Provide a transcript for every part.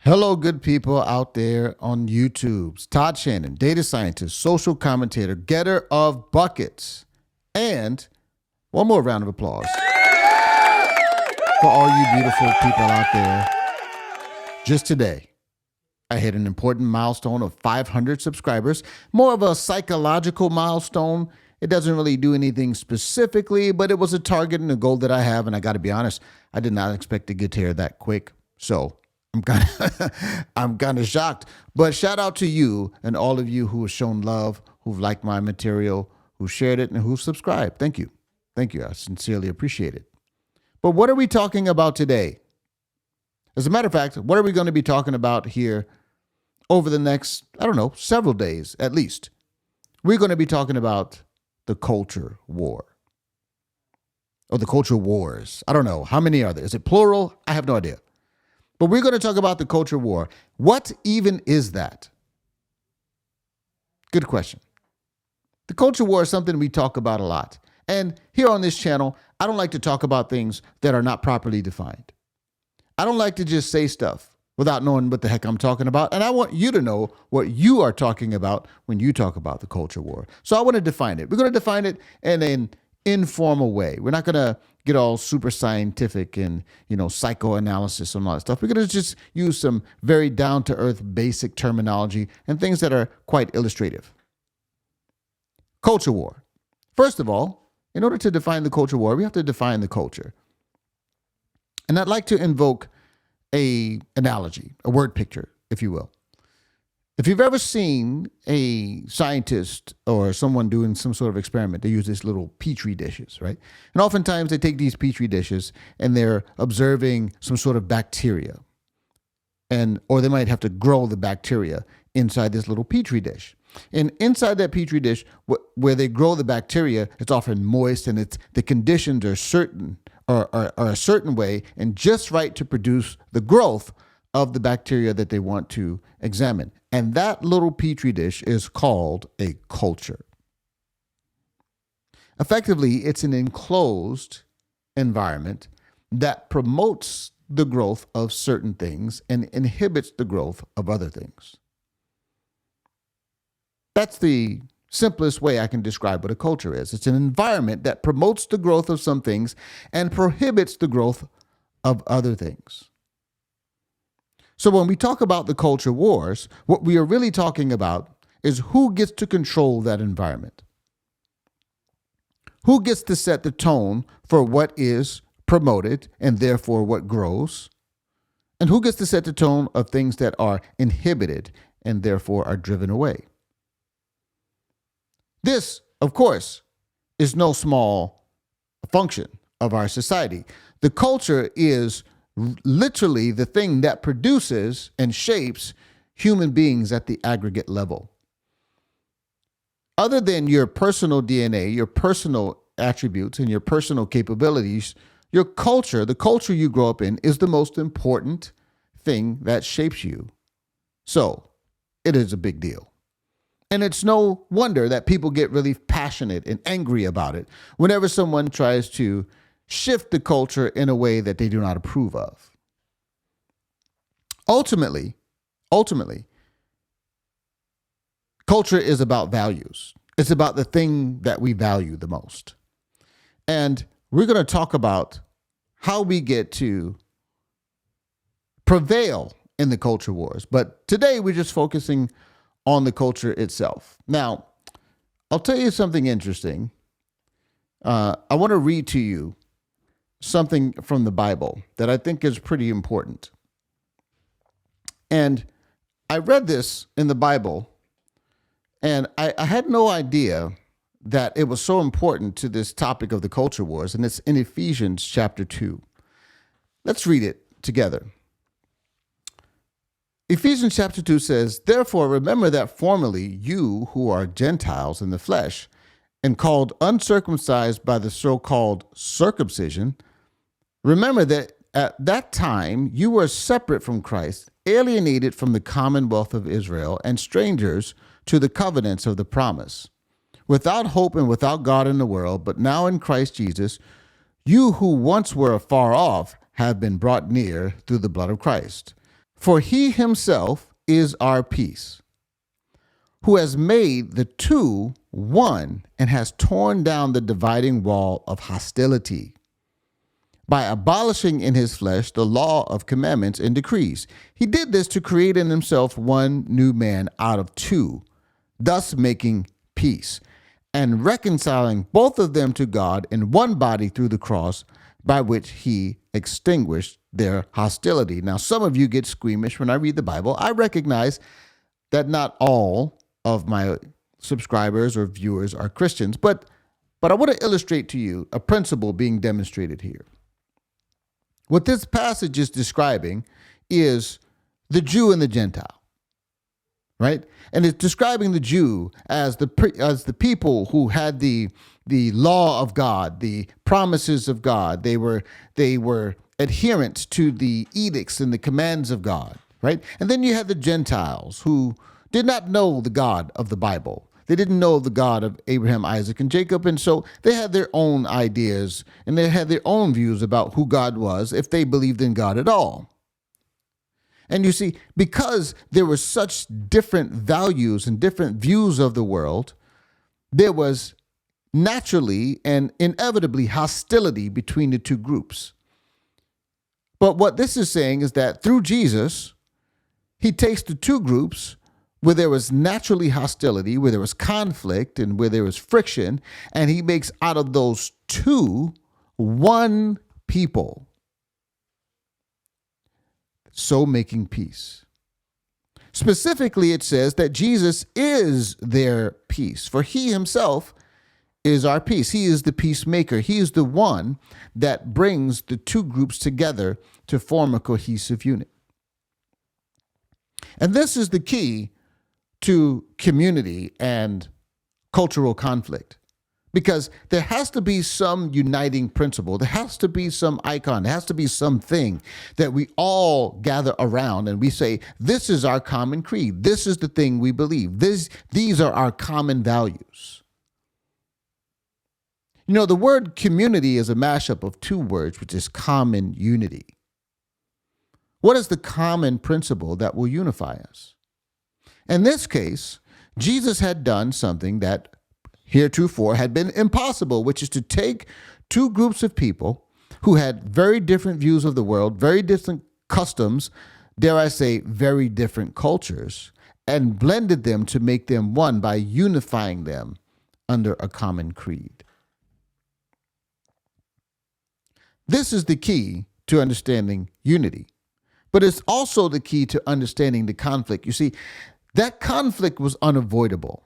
Hello, good people out there on YouTube. It's Todd Shannon, data scientist, social commentator, getter of buckets. And one more round of applause for all you beautiful people out there. Just today, I hit an important milestone of 500 subscribers, more of a psychological milestone. It doesn't really do anything specifically, but it was a target and a goal that I have. And I got to be honest, I did not expect to get here that quick. So I'm kind of shocked, but shout out to you and all of you who have shown love, who've liked my material, who shared it, and who subscribed. Thank you. Thank you. I sincerely appreciate it. But what are we talking about today? As a matter of fact, what are we going to be talking about here over the next, several days at least? We're going to be talking about the culture war. Or the culture wars. I don't know. How many are there? Is it plural? I have no idea. But we're going to talk about the culture war. What even is that? Good question. The culture war is something we talk about a lot. And here on this channel, I don't like to talk about things that are not properly defined. I don't like to just say stuff without knowing what the heck I'm talking about. And I want you to know what you are talking about when you talk about the culture war. So I want to define it. We're going to define it in an informal way. We're not going to get all super scientific and, psychoanalysis and all that stuff. We're going to just use some very down-to-earth basic terminology and things that are quite illustrative. Culture war. First of all, in order to define the culture war, we have to define the culture. And I'd like to invoke an analogy, a word picture, if you will. If you've ever seen a scientist or someone doing some sort of experiment, they use these little petri dishes, right? And oftentimes they take these petri dishes and they're observing some sort of bacteria. Or they might have to grow the bacteria inside this little petri dish. And inside that petri dish, where they grow the bacteria, it's often moist and the conditions are certain or a certain way and just right to produce the growth of the bacteria that they want to examine. And that little petri dish is called a culture. Effectively, it's an enclosed environment that promotes the growth of certain things and inhibits the growth of other things. That's the simplest way I can describe what a culture is. It's an environment that promotes the growth of some things and prohibits the growth of other things. So when we talk about the culture wars, what we are really talking about is who gets to control that environment. Who gets to set the tone for what is promoted and therefore what grows? And who gets to set the tone of things that are inhibited and therefore are driven away? This, of course, is no small function of our society. The culture is literally the thing that produces and shapes human beings at the aggregate level. Other than your personal DNA, your personal attributes, and your personal capabilities, your culture, the culture you grow up in, is the most important thing that shapes you. So it is a big deal. And it's no wonder that people get really passionate and angry about it whenever someone tries to shift the culture in a way that they do not approve of. Ultimately, culture is about values. It's about the thing that we value the most. And we're going to talk about how we get to prevail in the culture wars. But today we're just focusing on the culture itself. Now, I'll tell you something interesting. I want to read to you something from the Bible that I think is pretty important. And I read this in the Bible, and I had no idea that it was so important to this topic of the culture wars, and it's in Ephesians chapter 2. Let's read it together. Ephesians chapter 2 says, "Therefore remember that formerly you who are Gentiles in the flesh and called uncircumcised by the so-called circumcision, remember that at that time you were separate from Christ, alienated from the commonwealth of Israel, and strangers to the covenants of the promise, without hope and without God in the world. But now in Christ Jesus, you who once were afar off have been brought near through the blood of Christ. For he himself is our peace, who has made the two one and has torn down the dividing wall of hostility by abolishing in his flesh the law of commandments and decrees. He did this to create in himself one new man out of two, thus making peace, and reconciling both of them to God in one body through the cross, by which he extinguished their hostility. Now, some of you get squeamish when I read the Bible. I recognize that not all of my subscribers or viewers are Christians, but I want to illustrate to you a principle being demonstrated here. What this passage is describing is the Jew and the Gentile, right? And it's describing the Jew as the people who had the law of God, the promises of God. They were adherents to the edicts and the commands of God, right? And then you had the Gentiles who did not know the God of the Bible. They didn't know the God of Abraham, Isaac, and Jacob. And so they had their own ideas and they had their own views about who God was, if they believed in God at all. And you see, because there were such different values and different views of the world, there was naturally and inevitably hostility between the two groups. But what this is saying is that through Jesus, he takes the two groups where there was naturally hostility, where there was conflict, and where there was friction, and he makes out of those two one people, so making peace. Specifically, it says that Jesus is their peace, for he himself is our peace. He is the peacemaker. He is the one that brings the two groups together to form a cohesive unit. And this is the key to community and cultural conflict, because there has to be some uniting principle. There has to be some icon. There has to be something that we all gather around and we say, this is our common creed. This is the thing we believe. These are our common values. You know, the word community is a mashup of two words, which is common unity. What is the common principle that will unify us? In this case, Jesus had done something that heretofore had been impossible, which is to take two groups of people who had very different views of the world, very different customs, dare I say, very different cultures, and blended them to make them one by unifying them under a common creed. This is the key to understanding unity, but it's also the key to understanding the conflict. You see, that conflict was unavoidable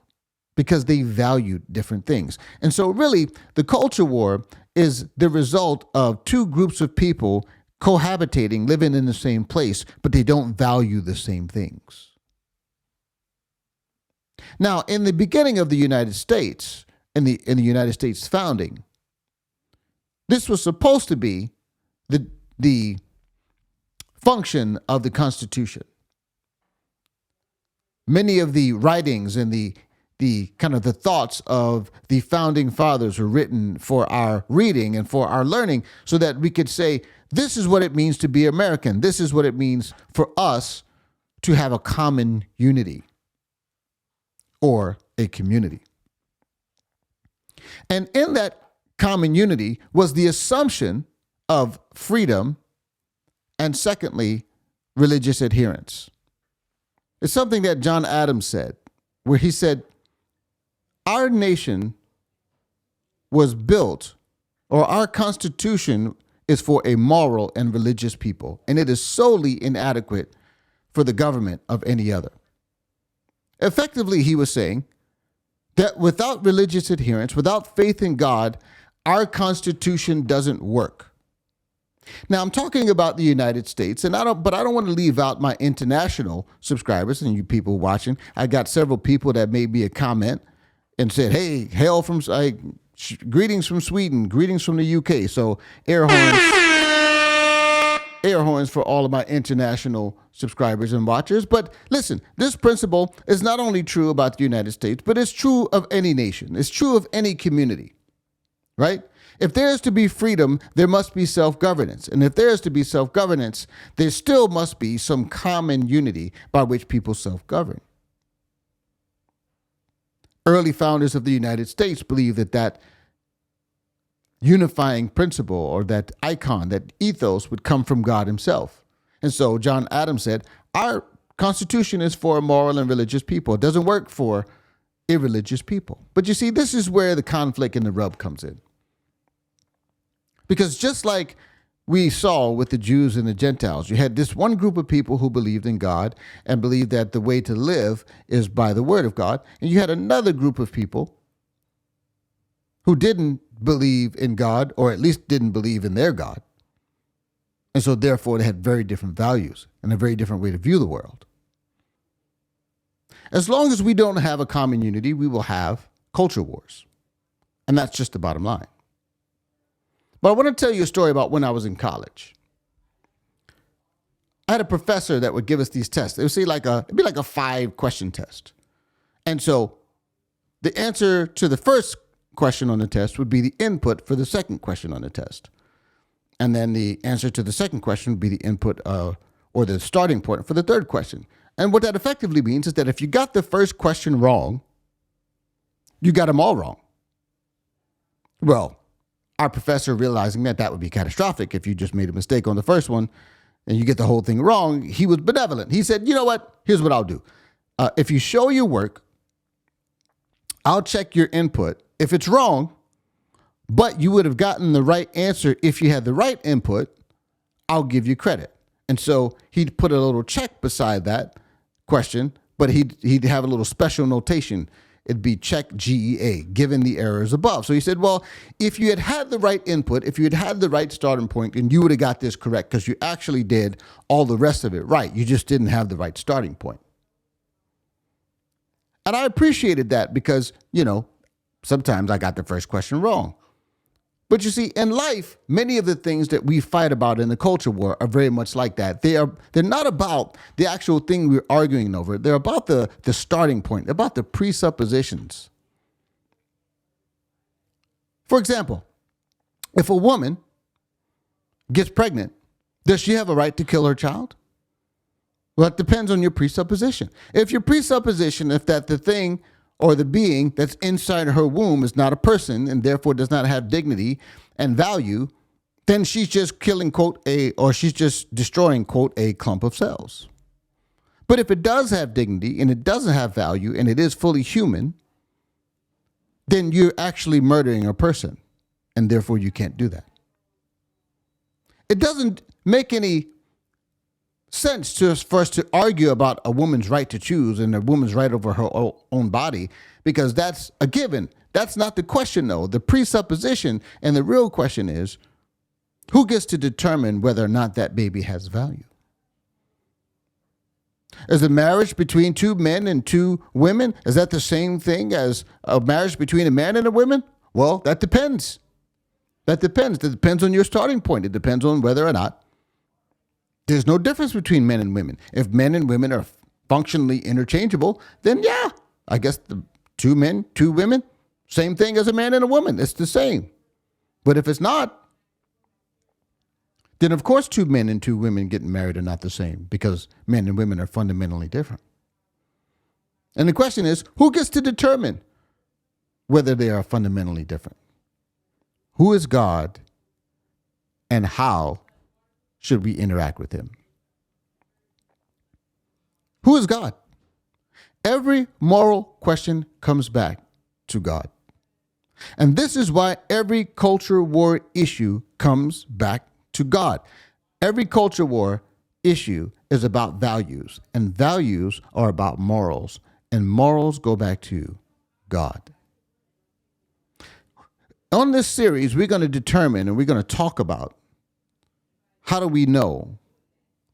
because they valued different things. And so really, the culture war is the result of two groups of people cohabitating, living in the same place, but they don't value the same things. Now, in the beginning of the United States, in the United States founding, this was supposed to be the function of the Constitution. Many of the writings and the kind of the thoughts of the founding fathers were written for our reading and for our learning so that we could say, this is what it means to be American. This is what it means for us to have a common unity or a community. And in that common unity was the assumption of freedom and, secondly, religious adherence. It's something that John Adams said, where he said, our nation was built, or our Constitution is for a moral and religious people, and it is solely inadequate for the government of any other. Effectively, he was saying that without religious adherence, without faith in God, our Constitution doesn't work. Now, I'm talking about the United States, and I don't want to leave out my international subscribers and you people watching. I got several people that made me a comment and said, hey, greetings from Sweden, greetings from the UK. So air horns for all of my international subscribers and watchers. But listen, this principle is not only true about the United States, but it's true of any nation. It's true of any community, right? If there is to be freedom, there must be self-governance. And if there is to be self-governance, there still must be some common unity by which people self-govern. Early founders of the United States believed that unifying principle, or that icon, that ethos, would come from God himself. And so John Adams said, our Constitution is for moral and religious people. It doesn't work for irreligious people. But you see, this is where the conflict and the rub comes in. Because just like we saw with the Jews and the Gentiles, you had this one group of people who believed in God and believed that the way to live is by the word of God. And you had another group of people who didn't believe in God, or at least didn't believe in their God. And so therefore they had very different values and a very different way to view the world. As long as we don't have a common unity, we will have culture wars. And that's just the bottom line. But I want to tell you a story about when I was in college. I had a professor that would give us these tests. It would say it'd be like a 5-question test. And so the answer to the first question on the test would be the input for the second question on the test. And then the answer to the second question would be the input or the starting point for the third question. And what that effectively means is that if you got the first question wrong, you got them all wrong. Well, our professor, realizing that would be catastrophic if you just made a mistake on the first one and you get the whole thing wrong, he was benevolent. He said, you know what? Here's what I'll do. If you show your work, I'll check your input. If it's wrong, but you would have gotten the right answer if you had the right input, I'll give you credit. And so he'd put a little check beside that question, but he'd have a little special notation. It'd be check GEA, given the errors above. So he said, well, if you had the right input, if you had the right starting point, then you would have got this correct because you actually did all the rest of it right. You just didn't have the right starting point. And I appreciated that because, sometimes I got the first question wrong. But you see, in life, many of the things that we fight about in the culture war are very much like that. They're not about the actual thing we're arguing over. They're about the starting point, about the presuppositions. For example, if a woman gets pregnant, does she have a right to kill her child? Well, it depends on your presupposition. If your presupposition is that the thing or the being that's inside her womb is not a person and therefore does not have dignity and value, then she's just killing, quote, or she's just destroying, quote, a clump of cells. But if it does have dignity and it doesn't have value and it is fully human, then you're actually murdering a person and therefore you can't do that. It doesn't make any sense for us to argue about a woman's right to choose and a woman's right over her own body, because that's a given. That's not the question, though. The presupposition and the real question is, who gets to determine whether or not that baby has value? Is a marriage between 2 men and 2 women, is that the same thing as a marriage between a man and a woman? Well, that depends. That depends. It depends on your starting point. It depends on whether or not there's no difference between men and women. If men and women are functionally interchangeable, then yeah, I guess the 2 men, 2 women, same thing as a man and a woman. It's the same. But if it's not, then of course 2 men and 2 women getting married are not the same, because men and women are fundamentally different. And the question is, who gets to determine whether they are fundamentally different? Who is God and how should we interact with him? Who is God? Every moral question comes back to God. And this is why every culture war issue comes back to God. Every culture war issue is about values, and values are about morals, and morals go back to God. On this series, we're going to determine and we're going to talk about how do we know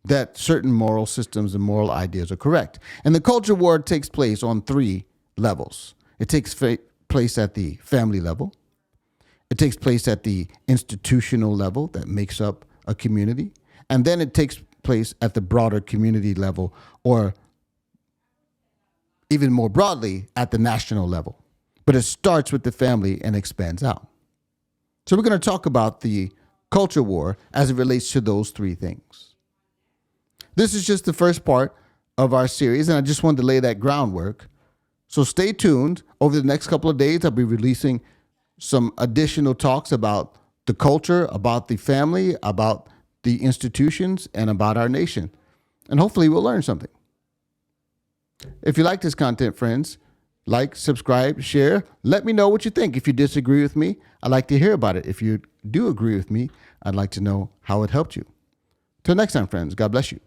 that certain moral systems and moral ideas are correct. And the culture war takes place on 3 levels. It takes place at the family level. It takes place at the institutional level that makes up a community. And then it takes place at the broader community level, or even more broadly at the national level. But it starts with the family and expands out. So we're going to talk about the culture war as it relates to those three things. This is just the first part of our series, and I just wanted to lay that groundwork. So stay tuned. Over the next couple of days, I'll be releasing some additional talks about the culture, about the family, about the institutions, and about our nation. And hopefully we'll learn something. If you like this content, friends, like, subscribe, share. Let me know what you think. If you disagree with me, I'd like to hear about it. If you do agree with me, I'd like to know how it helped you. Till next time, friends, God bless you.